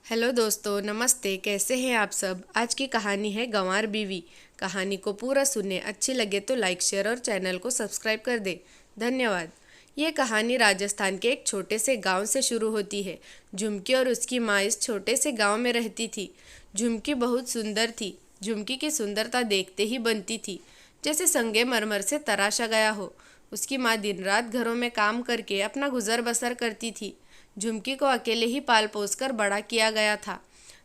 Hello दोस्तों, नमस्ते। कैसे हैं आप सब। आज की कहानी है गंवार बीवी। कहानी को पूरा सुने, अच्छी लगे तो लाइक शेयर और चैनल को सब्सक्राइब कर दे। धन्यवाद। ये कहानी राजस्थान के एक छोटे से गांव से शुरू होती है। झुमकी और उसकी माँ इस छोटे से गांव में रहती थी। झुमकी बहुत सुंदर थी। झुमकी की सुंदरता देखते ही बनती थी जैसे संगमरमर से तराशा गया हो। उसकी माँ दिन रात घरों में काम करके अपना गुजर बसर करती थी। झुमकी को अकेले ही पाल पोस कर बड़ा किया गया था।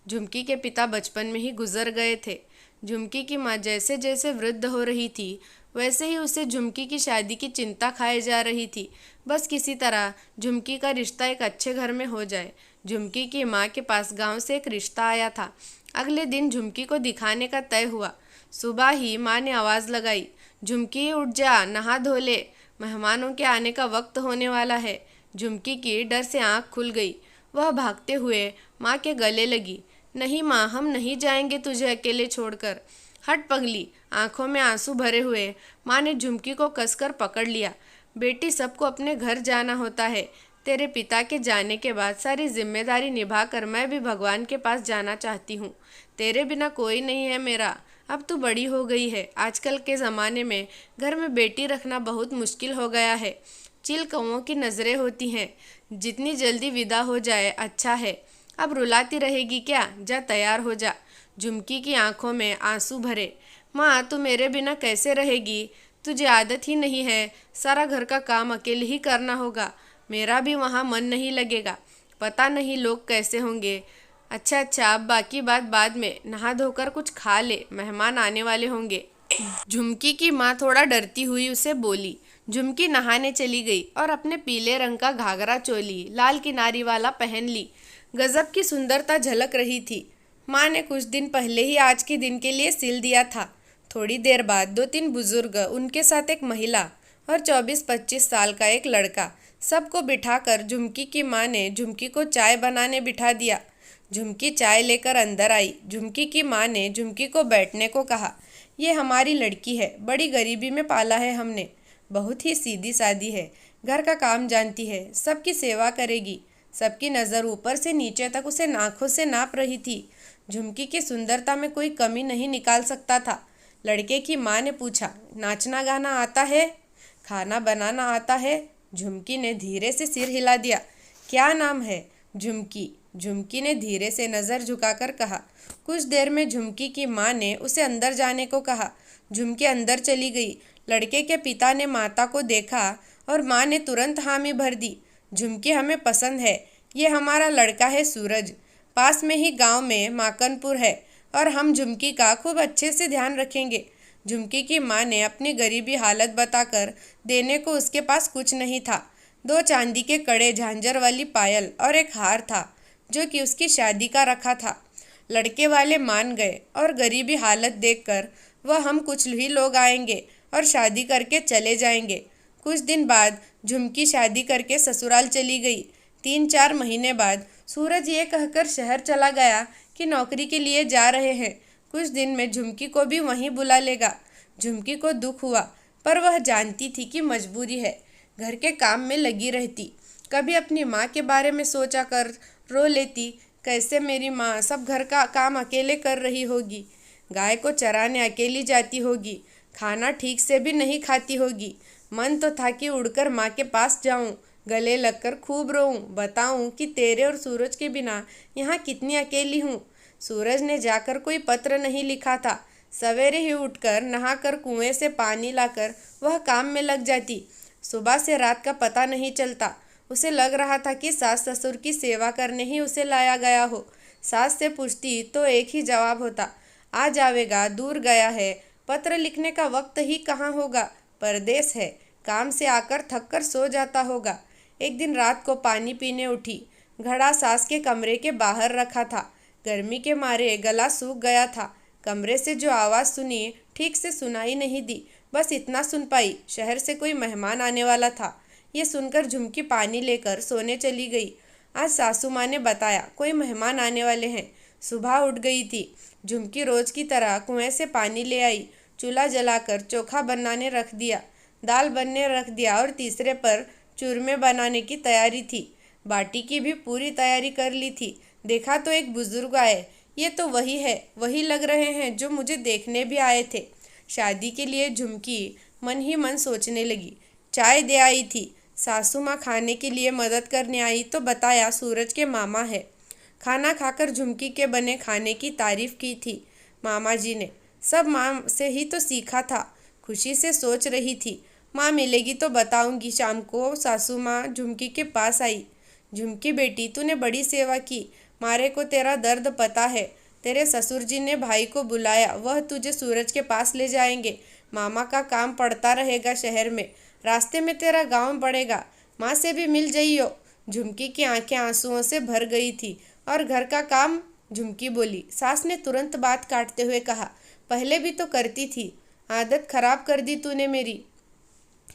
झुमकी के पिता बचपन में ही गुजर गए थे। झुमकी की माँ जैसे जैसे वृद्ध हो रही थी वैसे ही उसे झुमकी की शादी की चिंता खाए जा रही थी। बस किसी तरह झुमकी का रिश्ता एक अच्छे घर में हो जाए। झुमकी की माँ के पास गांव से एक रिश्ता आया था। अगले दिन झुमकी को दिखाने का तय हुआ। सुबह ही माँ ने आवाज़ लगाई, झुमकी उठ जा, नहा धो ले, मेहमानों के आने का वक्त होने वाला है। झुमकी की डर से आंख खुल गई। वह भागते हुए माँ के गले लगी। नहीं माँ, हम नहीं जाएंगे तुझे अकेले छोड़कर। हट पगली। आंखों में आंसू भरे हुए माँ ने झुमकी को कसकर पकड़ लिया। बेटी, सबको अपने घर जाना होता है। तेरे पिता के जाने के बाद सारी जिम्मेदारी निभाकर मैं भी भगवान के पास जाना चाहती हूँ। तेरे बिना कोई नहीं है मेरा। अब तू बड़ी हो गई है। आजकल के ज़माने में घर में बेटी रखना बहुत मुश्किल हो गया है। चिल कौओं की नज़रें होती हैं। जितनी जल्दी विदा हो जाए अच्छा है। अब रुलाती रहेगी क्या? जा तैयार हो जा। झुमकी की आंखों में आंसू भरे। माँ, तू मेरे बिना कैसे रहेगी? तुझे आदत ही नहीं है। सारा घर का काम अकेले ही करना होगा। मेरा भी वहाँ मन नहीं लगेगा। पता नहीं लोग कैसे होंगे। अच्छा अच्छा, अब बाकी बात बाद में। नहा धोकर कुछ खा ले, मेहमान आने वाले होंगे। झुमकी की माँ थोड़ा डरती हुई उसे बोली। झुमकी नहाने चली गई और अपने पीले रंग का घाघरा चोली लाल किनारी वाला पहन ली। गजब की सुंदरता झलक रही थी। माँ ने कुछ दिन पहले ही आज के दिन के लिए सिल दिया था। थोड़ी देर बाद दो तीन बुजुर्ग, उनके साथ एक महिला और 24-25 साल का एक लड़का, सबको बिठाकर झुमकी की माँ ने झुमकी को चाय बनाने बिठा दिया। झुमकी चाय लेकर अंदर आई। झुमकी की माँ ने झुमकी को बैठने को कहा। ये हमारी लड़की है, बड़ी गरीबी में पाला है हमने। बहुत ही सीधी सादी है, घर का काम जानती है, सबकी सेवा करेगी। सबकी नज़र ऊपर से नीचे तक उसे आंखों से नाप रही थी। झुमकी की सुंदरता में कोई कमी नहीं निकाल सकता था। लड़के की माँ ने पूछा, नाचना गाना आता है? खाना बनाना आता है? झुमकी ने धीरे से सिर हिला दिया। क्या नाम है? झुमकी। झुमकी ने धीरे से नज़र झुकाकर कहा। कुछ देर में झुमकी की माँ ने उसे अंदर जाने को कहा। झुमकी अंदर चली गई। लड़के के पिता ने माता को देखा और माँ ने तुरंत हामी भर दी। झुमकी हमें पसंद है। ये हमारा लड़का है सूरज। पास में ही गांव में माकनपुर है और हम झुमकी का खूब अच्छे से ध्यान रखेंगे। झुमकी की माँ ने अपनी गरीबी हालत बताकर देने को उसके पास कुछ नहीं था। 2 चांदी के कड़े, झांझर वाली पायल और एक हार था जो कि उसकी शादी का रखा था। लड़के वाले मान गए और गरीबी हालत देखकर वह हम कुछ ही लोग आएंगे और शादी करके चले जाएंगे। कुछ दिन बाद झुमकी शादी करके ससुराल चली गई। 3-4 महीने बाद सूरज ये कहकर शहर चला गया कि नौकरी के लिए जा रहे हैं। कुछ दिन में झुमकी को भी वहीं बुला लेगा। झुमकी को दुख हुआ, पर वह जानती थी कि मजबूरी है। घर के काम में लगी रहती। कभी अपनी माँ के बारे में सोचा कर रो लेती। कैसे मेरी माँ सब घर का काम अकेले कर रही होगी। गाय को चराने अकेली जाती होगी। खाना ठीक से भी नहीं खाती होगी। मन तो था कि उड़कर माँ के पास जाऊं, गले लगकर खूब रोऊं, बताऊं कि तेरे और सूरज के बिना यहाँ कितनी अकेली हूँ। सूरज ने जाकर कोई पत्र नहीं लिखा था। सवेरे ही उठकर नहाकर कुएं से पानी लाकर वह काम में लग जाती। सुबह से रात का पता नहीं चलता। उसे लग रहा था कि सास ससुर की सेवा करने ही उसे लाया गया हो। सास से पूछती तो एक ही जवाब होता, आ जाएगा, दूर गया है, पत्र लिखने का वक्त ही कहाँ होगा, परदेश है, काम से आकर थक कर सो जाता होगा। एक दिन रात को पानी पीने उठी। घड़ा सास के कमरे के बाहर रखा था। गर्मी के मारे गला सूख गया था। कमरे से जो आवाज़ सुनी ठीक से सुनाई नहीं दी। बस इतना सुन पाई, शहर से कोई मेहमान आने वाला था। ये सुनकर झुमकी पानी लेकर सोने चली गई। आज सासू माँ ने बताया कोई मेहमान आने वाले हैं। सुबह उठ गई थी। झुमकी रोज की तरह कुएं से पानी ले आई। चूल्हा जलाकर चोखा बनाने रख दिया। दाल बनने रख दिया और तीसरे पर चूरमे बनाने की तैयारी थी। बाटी की भी पूरी तैयारी कर ली थी। देखा तो एक बुजुर्ग आए। ये तो वही है, वही लग रहे हैं जो मुझे देखने भी आए थे। शादी के लिए झुमकी मन ही मन सोचने लगी। चाय दे आई थी। सासू माँ खाने के लिए मदद करने आई तो बताया सूरज के मामा है। खाना खाकर झुमकी के बने खाने की तारीफ की थी मामा जी ने। सब माँ से ही तो सीखा था। खुशी से सोच रही थी, माँ मिलेगी तो बताऊंगी। शाम को सासू माँ झुमकी के पास आई। झुमकी बेटी, तूने बड़ी सेवा की। मारे को तेरा दर्द पता है। तेरे ससुर जी ने भाई को बुलाया, वह तुझे सूरज के पास ले जाएंगे। मामा का काम पड़ता रहेगा शहर में, रास्ते में तेरा गांव पड़ेगा। माँ से भी मिल जाइयो। झुमकी की आंखें आंसुओं से भर गई थी। और घर का काम? झुमकी बोली। सास ने तुरंत बात काटते हुए कहा, पहले भी तो करती थी, आदत खराब कर दी तूने मेरी।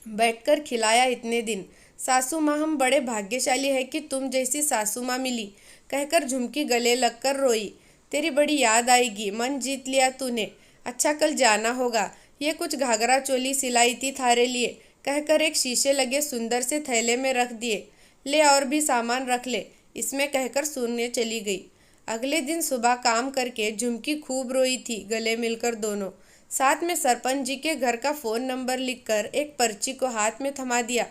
बैठकर खिलाया इतने दिन। सासू माँ, हम बड़े भाग्यशाली है कि तुम जैसी सासू माँ मिली, कहकर झुमकी गले लगकर रोई। तेरी बड़ी याद आएगी, मन जीत लिया तूने। अच्छा कल जाना होगा। ये कुछ घाघरा चोली सिलाई थी थारे लिए, कहकर एक शीशे लगे सुंदर से थैले में रख दिए। ले और भी सामान रख ले, इसमें कहकर सोने चली गई। अगले दिन सुबह काम करके झुमकी खूब रोई थी, गले मिलकर दोनों। साथ में सरपंच जी के घर का फ़ोन नंबर लिखकर एक पर्ची को हाथ में थमा दिया।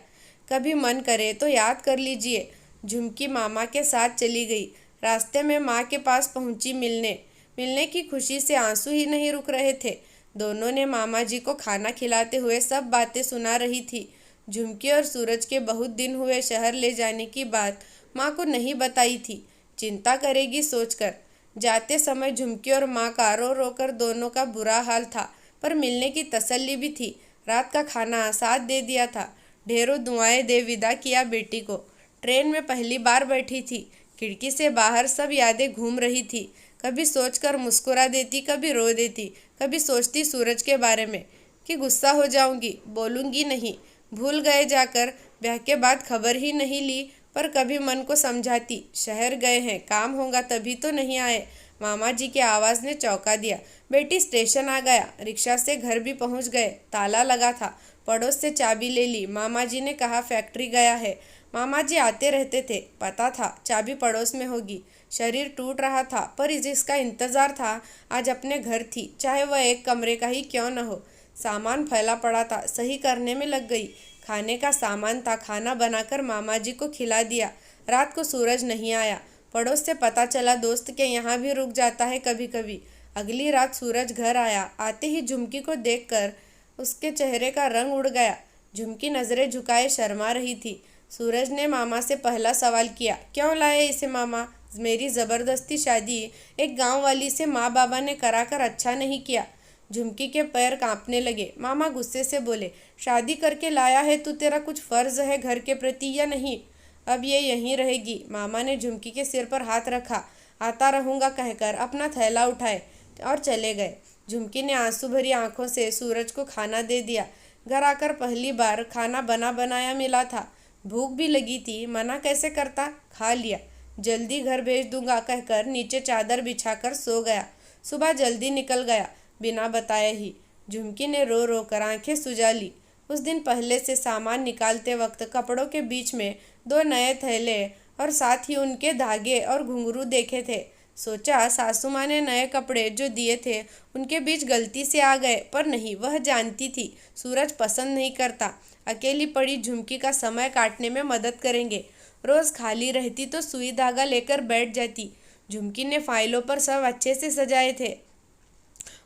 कभी मन करे तो याद कर लीजिए। झुमकी मामा के साथ चली गई। रास्ते में माँ के पास पहुंची मिलने की खुशी से आंसू ही नहीं रुक रहे थे। दोनों ने मामा जी को खाना खिलाते हुए सब बातें सुना रही थी। झुमकी और सूरज के बहुत दिन हुए शहर ले जाने की बात माँ को नहीं बताई थी, चिंता करेगी सोचकर। जाते समय झुमकी और माँ का रो रो कर दोनों का बुरा हाल था, पर मिलने की तसल्ली भी थी। रात का खाना साथ दे दिया था। ढेरों दुआएं दे विदा किया बेटी को। ट्रेन में पहली बार बैठी थी। खिड़की से बाहर सब यादें घूम रही थी। कभी सोचकर मुस्कुरा देती, कभी रो देती। कभी सोचती सूरज के बारे में कि गुस्सा हो जाऊंगी, बोलूंगी नहीं, भूल गए जाकर, ब्याह के बाद खबर ही नहीं ली। पर कभी मन को समझाती, शहर गए हैं, काम होगा तभी तो नहीं आए। मामा जी की आवाज़ ने चौंका दिया। बेटी स्टेशन आ गया। रिक्शा से घर भी पहुंच गए। ताला लगा था। पड़ोस से चाबी ले ली। मामा जी ने कहा फैक्ट्री गया है। मामा जी आते रहते थे, पता था चाबी पड़ोस में होगी। शरीर टूट रहा था, पर जिसका इंतज़ार था आज अपने घर थी, चाहे वह एक कमरे का ही क्यों न हो। सामान फैला पड़ा था, सही करने में लग गई। खाने का सामान था, खाना बनाकर मामा जी को खिला दिया। रात को सूरज नहीं आया। पड़ोस से पता चला दोस्त के यहाँ भी रुक जाता है कभी कभी। अगली रात सूरज घर आया। आते ही झुमकी को देखकर उसके चेहरे का रंग उड़ गया। झुमकी नज़रें झुकाए शर्मा रही थी। सूरज ने मामा से पहला सवाल किया, क्यों लाए इसे मामा? मेरी ज़बरदस्ती शादी एक गांव वाली से माँ बाबा ने कराकर अच्छा नहीं किया। झुमकी के पैर कांपने लगे। मामा गुस्से से बोले, शादी करके लाया है तो तेरा कुछ फ़र्ज है घर के प्रति या नहीं? अब ये यहीं रहेगी। मामा ने झुमकी के सिर पर हाथ रखा। आता रहूँगा कहकर अपना थैला उठाए और चले गए। झुमकी ने आंसू भरी आंखों से सूरज को खाना दे दिया। घर आकर पहली बार खाना बना बनाया मिला था। भूख भी लगी थी, मना कैसे करता, खा लिया। जल्दी घर भेज दूंगा कहकर नीचे चादर बिछाकर सो गया। सुबह जल्दी निकल गया, बिना बताए ही। झुमकी ने रो रो कर आंखें सुजा ली। उस दिन पहले से सामान निकालते वक्त कपड़ों के बीच में 2 नए थैले और साथ ही उनके धागे और घुंघरू देखे थे। सोचा सासू माँ ने नए कपड़े जो दिए थे उनके बीच गलती से आ गए, पर नहीं, वह जानती थी सूरज पसंद नहीं करता। अकेली पड़ी झुमकी का समय काटने में मदद करेंगे। रोज़ खाली रहती तो सुई धागा लेकर बैठ जाती। झुमकी ने फाइलों पर सब अच्छे से सजाए थे।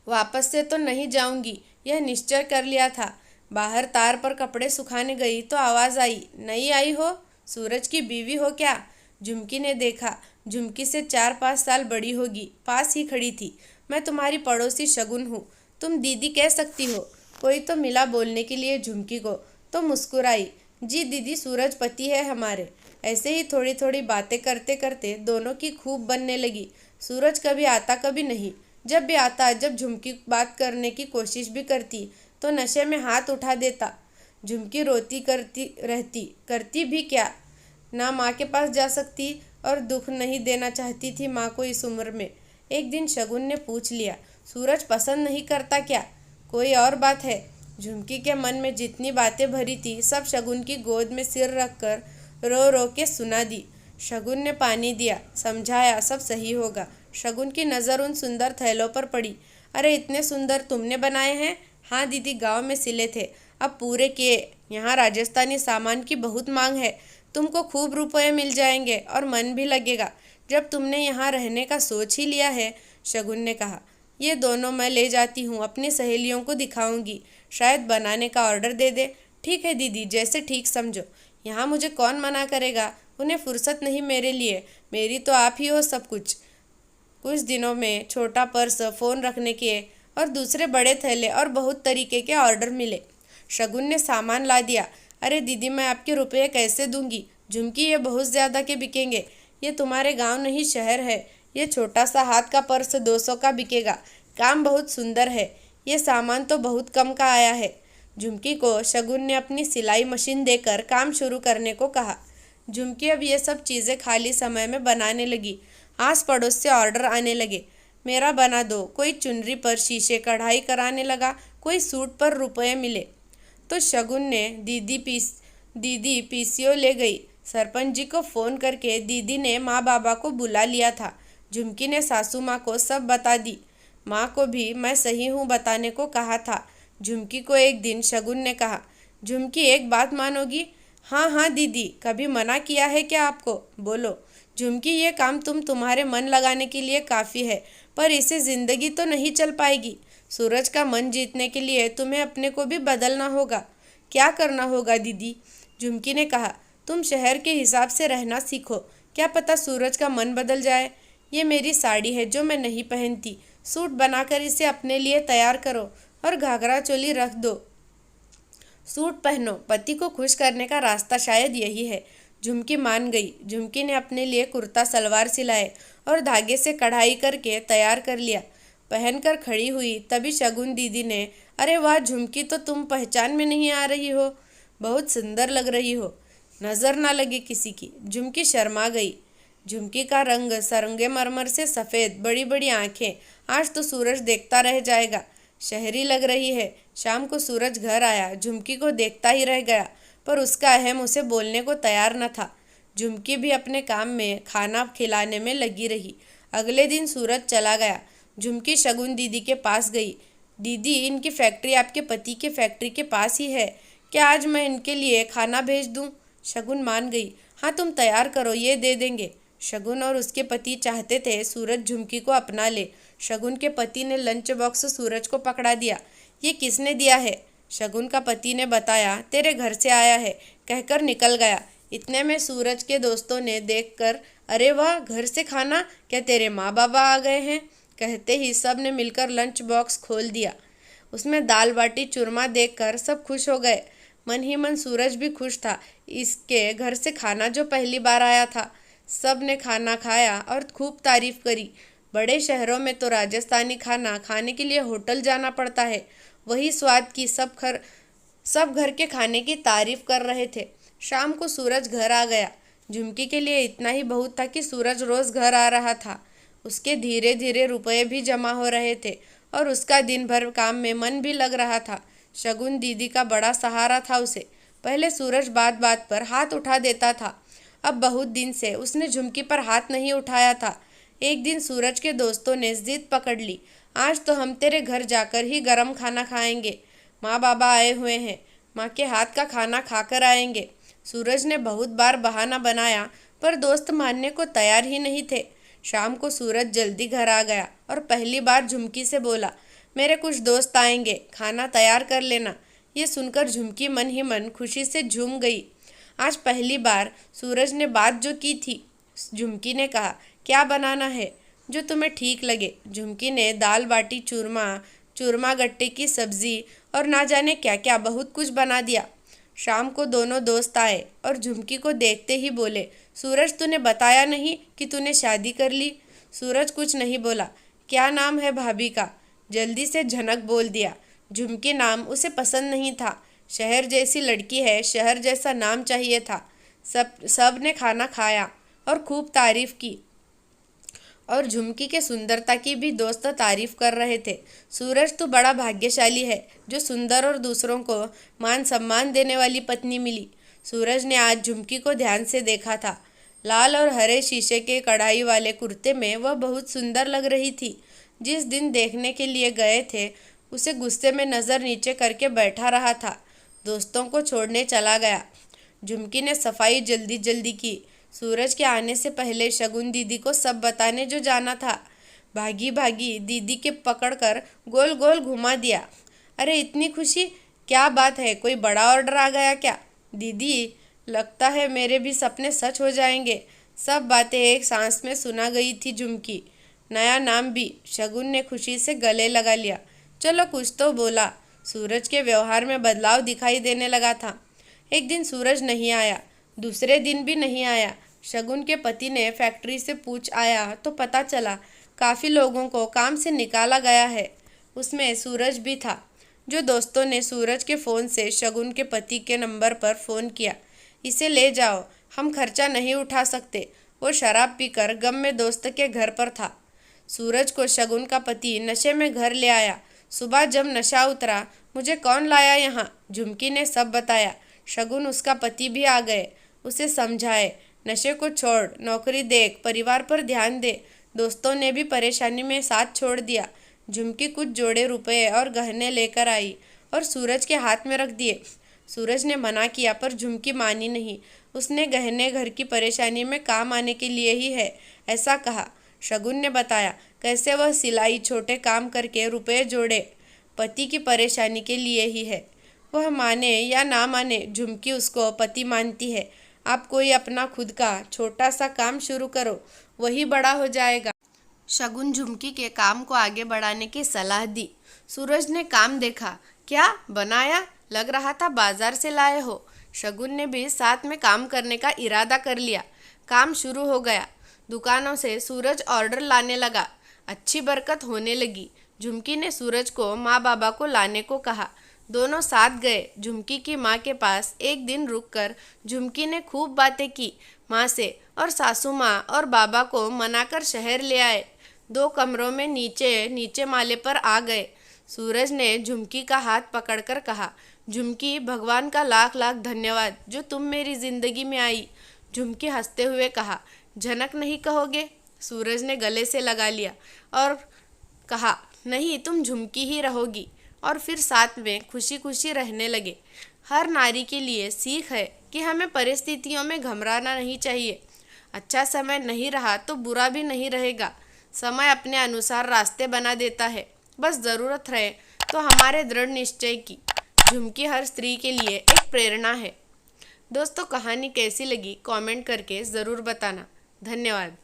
वापस से तो नहीं जाऊंगी, यह निश्चय कर लिया था। बाहर तार पर कपड़े सुखाने गई तो आवाज़ आई, नहीं आई हो? सूरज की बीवी हो क्या? झुमकी ने देखा। झुमकी से 4-5 साल बड़ी होगी, पास ही खड़ी थी। मैं तुम्हारी पड़ोसी शगुन हूँ, तुम दीदी कह सकती हो। कोई तो मिला बोलने के लिए झुमकी को, तो मुस्कुराई। जी दीदी, सूरज पति है हमारे। ऐसे ही थोड़ी थोड़ी बातें करते करते दोनों की खूब बनने लगी। सूरज कभी आता कभी नहीं। जब भी आता, जब झुमकी बात करने की कोशिश भी करती तो नशे में हाथ उठा देता। झुमकी रोती करती रहती, करती भी क्या, ना माँ के पास जा सकती और दुख नहीं देना चाहती थी माँ को इस उम्र में। एक दिन शगुन ने पूछ लिया, सूरज पसंद नहीं करता क्या? कोई और बात है? झुमकी के मन में जितनी बातें भरी थी सब शगुन की गोद में सिर रखकर रो रो के सुना दी। शगुन ने पानी दिया, समझाया सब सही होगा। शगुन की नज़र उन सुंदर थैलों पर पड़ी। अरे इतने सुंदर तुमने बनाए हैं? हाँ दीदी, गांव में सिले थे, अब पूरे किए। यहाँ राजस्थानी सामान की बहुत मांग है, तुमको खूब रुपए मिल जाएंगे और मन भी लगेगा जब तुमने यहाँ रहने का सोच ही लिया है। शगुन ने कहा, ये दोनों मैं ले जाती हूँ, अपनी सहेलियों को दिखाऊंगी, शायद बनाने का ऑर्डर दे दे। ठीक है दीदी, जैसे ठीक समझो। यहाँ मुझे कौन मना करेगा, उन्हें फुर्सत नहीं मेरे लिए, मेरी तो आप ही हो सब कुछ। कुछ दिनों में छोटा पर्स, फ़ोन रखने के और दूसरे बड़े थैले और बहुत तरीके के ऑर्डर मिले। शगुन ने सामान ला दिया। अरे दीदी, मैं आपके रुपये कैसे दूंगी? झुमकी, ये बहुत ज़्यादा के बिकेंगे। ये तुम्हारे गांव नहीं शहर है। ये छोटा सा हाथ का पर्स 200 का बिकेगा। काम बहुत सुंदर है। ये सामान तो बहुत कम का आया है। झुमकी को शगुन ने अपनी सिलाई मशीन देकर काम शुरू करने को कहा। झुमकी अब ये सब चीज़ें खाली समय में बनाने लगी। आस पड़ोस से ऑर्डर आने लगे, मेरा बना दो। कोई चुनरी पर शीशे कढ़ाई कराने लगा, कोई सूट पर रुपए मिले। तो शगुन ने दीदी पीसीओ ले गई। सरपंच जी को फ़ोन करके दीदी ने माँ बाबा को बुला लिया था। झुमकी ने सासू माँ को सब बता दी। माँ को भी मैं सही हूँ बताने को कहा था। झुमकी को एक दिन शगुन ने कहा, झुमकी एक बात मानोगी? हाँ हाँ दीदी, कभी मना किया है क्या आपको? बोलो। झुमकी, ये काम तुम्हारे मन लगाने के लिए काफ़ी है, पर इससे ज़िंदगी तो नहीं चल पाएगी। सूरज का मन जीतने के लिए तुम्हें अपने को भी बदलना होगा। क्या करना होगा दीदी? झुमकी ने कहा, तुम शहर के हिसाब से रहना सीखो, क्या पता सूरज का मन बदल जाए। ये मेरी साड़ी है जो मैं नहीं पहनती, सूट बनाकर इसे अपने लिए तैयार करो और घाघरा चोली रख दो। सूट पहनो, पति को खुश करने का रास्ता शायद यही है। झुमकी मान गई। झुमकी ने अपने लिए कुर्ता सलवार सिलाए और धागे से कढ़ाई करके तैयार कर लिया। पहनकर खड़ी हुई, तभी शगुन दीदी ने, अरे वाह झुमकी, तो तुम पहचान में नहीं आ रही हो, बहुत सुंदर लग रही हो, नज़र ना लगे किसी की। झुमकी शर्मा गई। झुमकी का रंग संगमरमर से सफ़ेद, बड़ी बड़ी आंखें, आज तो सूरज देखता रह जाएगा। शहरी लग रही है। शाम को सूरज घर आया, झुमकी को देखता ही रह गया, पर उसका अहम उसे बोलने को तैयार न था। झुमकी भी अपने काम में, खाना खिलाने में लगी रही। अगले दिन सूरज चला गया। झुमकी शगुन दीदी के पास गई। दीदी, इनकी फैक्ट्री आपके पति के फैक्ट्री के पास ही है, क्या आज मैं इनके लिए खाना भेज दूं? शगुन मान गई। हाँ तुम तैयार करो, ये दे देंगे। शगुन और उसके पति चाहते थे सूरज झुमकी को अपना ले। शगुन के पति ने लंच बॉक्स सूरज को पकड़ा दिया। ये किसने दिया है? शगुन का पति ने बताया, तेरे घर से आया है, कहकर निकल गया। इतने में सूरज के दोस्तों ने देखकर, अरे वाह, घर से खाना, क्या तेरे माँ बाबा आ गए हैं? कहते ही सब ने मिलकर लंच बॉक्स खोल दिया। उसमें दाल बाटी चूरमा देखकर सब खुश हो गए। मन ही मन सूरज भी खुश था, इसके घर से खाना जो पहली बार आया था। सब ने खाना खाया और खूब तारीफ करी। बड़े शहरों में तो राजस्थानी खाना खाने के लिए होटल जाना पड़ता है, वही स्वाद की सब घर के खाने की तारीफ कर रहे थे। शाम को सूरज घर आ गया। झुमकी के लिए इतना ही बहुत था कि सूरज रोज़ घर आ रहा था। उसके धीरे धीरे रुपए भी जमा हो रहे थे और उसका दिन भर काम में मन भी लग रहा था। शगुन दीदी का बड़ा सहारा था उसे। पहले सूरज बात बात पर हाथ उठा देता था, अब बहुत दिन से उसने झुमकी पर हाथ नहीं उठाया था। एक दिन सूरज के दोस्तों ने जिद पकड़ ली, आज तो हम तेरे घर जाकर ही गरम खाना खाएंगे, माँ बाबा आए हुए हैं, माँ के हाथ का खाना खाकर आएंगे। सूरज ने बहुत बार बहाना बनाया, पर दोस्त मानने को तैयार ही नहीं थे। शाम को सूरज जल्दी घर आ गया और पहली बार झुमकी से बोला, मेरे कुछ दोस्त आएंगे, खाना तैयार कर लेना। ये सुनकर झुमकी मन ही मन खुशी से झूम गई। आज पहली बार सूरज ने बात जो की थी। झुमकी ने कहा, क्या बनाना है? जो तुम्हें ठीक लगे। झुमकी ने दाल बाटी चूरमा गट्टे की सब्जी और ना जाने क्या क्या बहुत कुछ बना दिया। शाम को दोनों दोस्त आए और झुमकी को देखते ही बोले, सूरज, तूने बताया नहीं कि तूने शादी कर ली? सूरज कुछ नहीं बोला। क्या नाम है भाभी का? जल्दी से झनक बोल दिया। झुमकी नाम उसे पसंद नहीं था। शहर जैसी लड़की है, शहर जैसा नाम चाहिए था। सब ने खाना खाया और खूब तारीफ की और झुमकी के सुंदरता की भी दोस्त तारीफ कर रहे थे। सूरज, तू बड़ा भाग्यशाली है, जो सुंदर और दूसरों को मान सम्मान देने वाली पत्नी मिली। सूरज ने आज झुमकी को ध्यान से देखा था। लाल और हरे शीशे के कढ़ाई वाले कुर्ते में वह बहुत सुंदर लग रही थी। जिस दिन देखने के लिए गए थे उसे गुस्से में नज़र नीचे करके बैठा रहा था। दोस्तों को छोड़ने चला गया। झुमकी ने सफाई जल्दी जल्दी की। सूरज के आने से पहले शगुन दीदी को सब बताने जो जाना था। भागी भागी दीदी के पकड़कर गोल गोल घुमा दिया। अरे इतनी खुशी, क्या बात है, कोई बड़ा ऑर्डर आ गया क्या? दीदी, लगता है मेरे भी सपने सच हो जाएंगे। सब बातें एक सांस में सुना गई थी झुमकी। नया नाम भी। शगुन ने खुशी से गले लगा लिया। चलो कुछ तो बोला। सूरज के व्यवहार में बदलाव दिखाई देने लगा था। एक दिन सूरज नहीं आया, दूसरे दिन भी नहीं आया। शगुन के पति ने फैक्ट्री से पूछ आया तो पता चला काफ़ी लोगों को काम से निकाला गया है। उसमें सूरज भी था। जो दोस्तों ने सूरज के फ़ोन से शगुन के पति के नंबर पर फ़ोन किया, इसे ले जाओ, हम खर्चा नहीं उठा सकते। वो शराब पीकर गम में दोस्त के घर पर था। सूरज को शगुन का पति नशे में घर ले आया। सुबह जब नशा उतरा, मुझे कौन लाया यहाँ? झुमकी ने सब बताया। शगुन उसका पति भी आ गए। उसे समझाए, नशे को छोड़, नौकरी देख, परिवार पर ध्यान दे। दोस्तों ने भी परेशानी में साथ छोड़ दिया। झुमकी कुछ जोड़े रुपए और गहने लेकर आई और सूरज के हाथ में रख दिए। सूरज ने मना किया पर झुमकी मानी नहीं। उसने गहने घर की परेशानी में काम आने के लिए ही है, ऐसा कहा। शगुन ने बताया कैसे वह सिलाई, छोटे काम करके रुपए जोड़े, पति की परेशानी के लिए ही है। वह माने या ना माने, झुमकी उसको पति मानती है। आप कोई अपना खुद का छोटा सा काम शुरू करो, वही बड़ा हो जाएगा। शगुन झुमकी के काम को आगे बढ़ाने की सलाह दी। सूरज ने काम देखा। क्या बनाया? लग रहा था बाजार से लाए हो। शगुन ने भी साथ में काम करने का इरादा कर लिया। काम शुरू हो गया। दुकानों से सूरज ऑर्डर लाने लगा। अच्छी बरकत होने लगी। झुमकी ने सूरज को माँ बाबा को लाने को कहा। दोनों साथ गए। झुमकी की माँ के पास एक दिन रुककर झुमकी ने खूब बातें की माँ से, और सासू माँ और बाबा को मनाकर शहर ले आए। 2 कमरों में नीचे माले पर आ गए। सूरज ने झुमकी का हाथ पकड़कर कहा, झुमकी, भगवान का लाख लाख धन्यवाद जो तुम मेरी जिंदगी में आई। झुमकी हंसते हुए कहा, झनक नहीं कहोगे? सूरज ने गले से लगा लिया और कहा, नहीं, तुम झुमकी ही रहोगी। और फिर साथ में खुशी खुशी रहने लगे। हर नारी के लिए सीख है कि हमें परिस्थितियों में घबराना नहीं चाहिए। अच्छा समय नहीं रहा तो बुरा भी नहीं रहेगा। समय अपने अनुसार रास्ते बना देता है, बस ज़रूरत रहे तो हमारे दृढ़ निश्चय की। झुमकी हर स्त्री के लिए एक प्रेरणा है। दोस्तों, कहानी कैसी लगी कमेंट करके ज़रूर बताना। धन्यवाद।